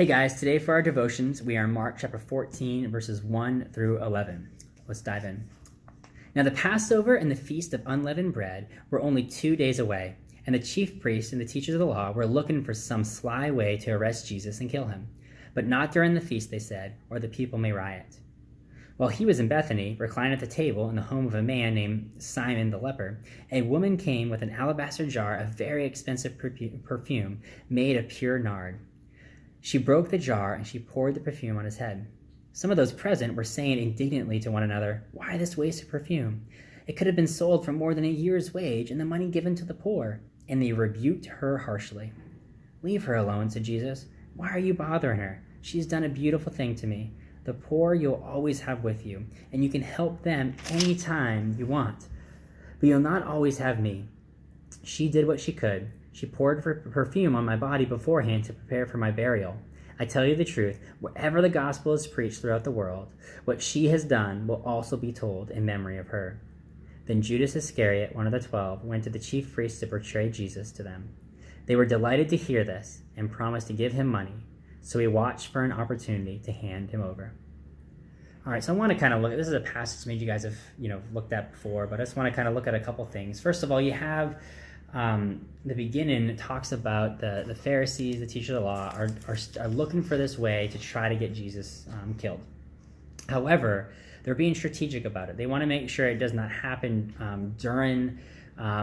Hey guys, today for our devotions, we are in Mark chapter 14, verses 1 through 11. Let's dive in. Now the Passover and the Feast of Unleavened Bread were only 2 days away, and the chief priests and the teachers of the law were looking for some sly way to arrest Jesus and kill him. But not during the feast, they said, or the people may riot. While he was in Bethany, reclining at the table in the home of a man named Simon the leper, a woman came with an alabaster jar of very expensive perfume made of pure nard. She broke the jar and she poured the perfume on his head. Some of those present were saying indignantly to one another, "Why this waste of perfume? It could have been sold for more than a year's wage and the money given to the poor." And they rebuked her harshly. "Leave her alone," said Jesus. "Why are you bothering her? She's done a beautiful thing to me. The poor you'll always have with you, and you can help them any time you want. But you'll not always have me. She did what she could. She poured perfume on my body beforehand to prepare for my burial. I tell you the truth, wherever the gospel is preached throughout the world, what she has done will also be told in memory of her." Then Judas Iscariot, one of the 12, went to the chief priests to betray Jesus to them. They were delighted to hear this and promised to give him money, so he watched for an opportunity to hand him over. All right, so I want to kind of look at, this is a passage maybe you guys have looked at before, but I just want to kind of look at a couple things. First of all, you have the beginning talks about the Pharisees, the teachers of the law, are looking for this way to try to get Jesus killed. However, they're being strategic about it. They want to make sure it does not happen during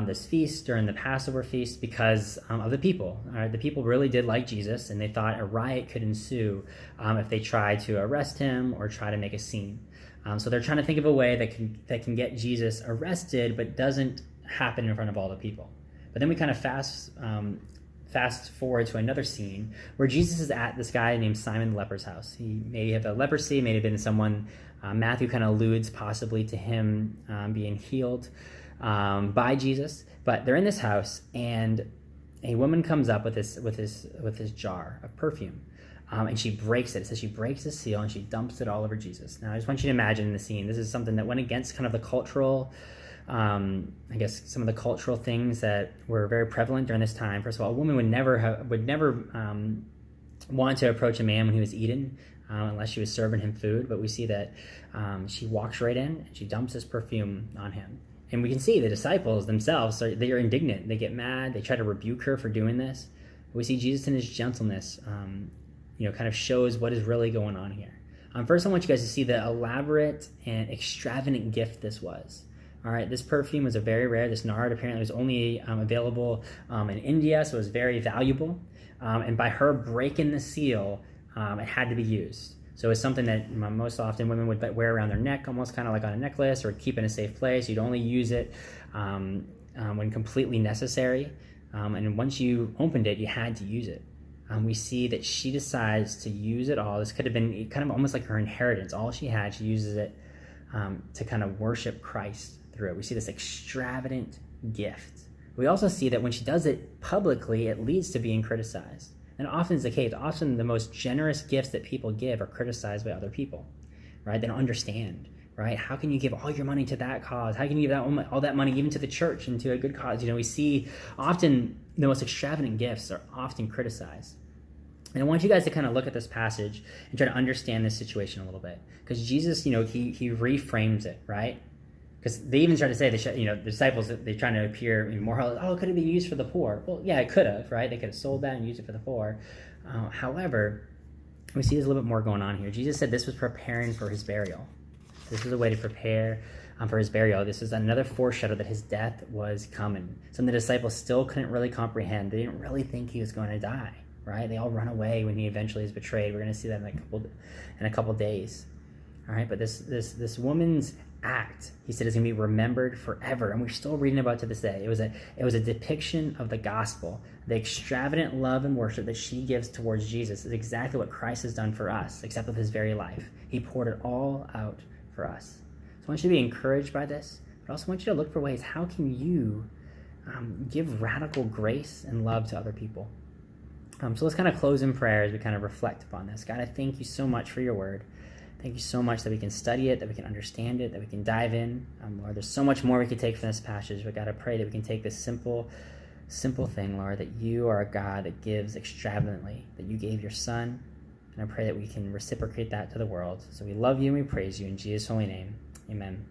this feast, during the Passover feast, because of the people. The people really did like Jesus, and they thought a riot could ensue if they tried to arrest him or try to make a scene. So they're trying to think of a way that can get Jesus arrested, but doesn't happen in front of all the people. But then we kind of fast forward to another scene where Jesus is at this guy named Simon the leper's house. He may have had leprosy, may have been someone, Matthew kind of alludes possibly to him being healed by Jesus. But they're in this house, and a woman comes up with this jar of perfume. And she breaks it. It says she breaks the seal and she dumps it all over Jesus. Now, I just want you to imagine the scene. This is something that went against kind of the cultural, I guess some of the cultural things that were very prevalent during this time. First of all, a woman would never want to approach a man when he was eating, unless she was serving him food. But we see that she walks right in and she dumps this perfume on him. And we can see the disciples themselves, they are indignant. They get mad. They try to rebuke her for doing this. We see Jesus in his gentleness, kind of shows what is really going on here. First, I want you guys to see the elaborate and extravagant gift this was. All right, this perfume was very rare. This nard apparently was only available in India, so it was very valuable. And by her breaking the seal, it had to be used. So it's something that most often women would wear around their neck, almost kind of like on a necklace, or keep in a safe place. You'd only use it when completely necessary. And once you opened it, you had to use it. We see that she decides to use it all. This could have been kind of almost like her inheritance. All she had, she uses it to kind of worship Christ through it. We see this extravagant gift. We also see that when she does it publicly, it leads to being criticized. And often is the case. Often the most generous gifts that people give are criticized by other people, right? They don't understand, right? How can you give all your money to that cause? How can you give all that money even to the church and to a good cause? We see often the most extravagant gifts are often criticized. And I want you guys to kind of look at this passage and try to understand this situation a little bit. Because Jesus, he reframes it, right? Because they even try to say, the disciples, they're trying to appear more, could it be used for the poor? Well, yeah, it could have, right? They could have sold that and used it for the poor. However, we see there's a little bit more going on here. Jesus said this was preparing for his burial. This was a way to prepare for his burial. This is another foreshadow that his death was coming. Some of the disciples still couldn't really comprehend. They didn't really think he was going to die, right? They all run away when he eventually is betrayed. We're going to see that in a couple days. All right, but this woman's act, he said, is going to be remembered forever, and we're still reading about it to this day. It was a depiction of the gospel. The extravagant love and worship that she gives towards Jesus is exactly what Christ has done for us, except with his very life. He poured it all out for us. So I want you to be encouraged by this, but I also want you to look for ways, how can you give radical grace and love to other people? So let's kind of close in prayer as we kind of reflect upon this. God, I thank you so much for your word. Thank you so much that we can study it, that we can understand it, that we can dive in. Lord, there's so much more we could take from this passage, but God, I pray that we can take this simple thing, Lord, that you are a God that gives extravagantly, that you gave your son And I pray that we can reciprocate that to the world. So we love you and we praise you in Jesus' holy name. Amen.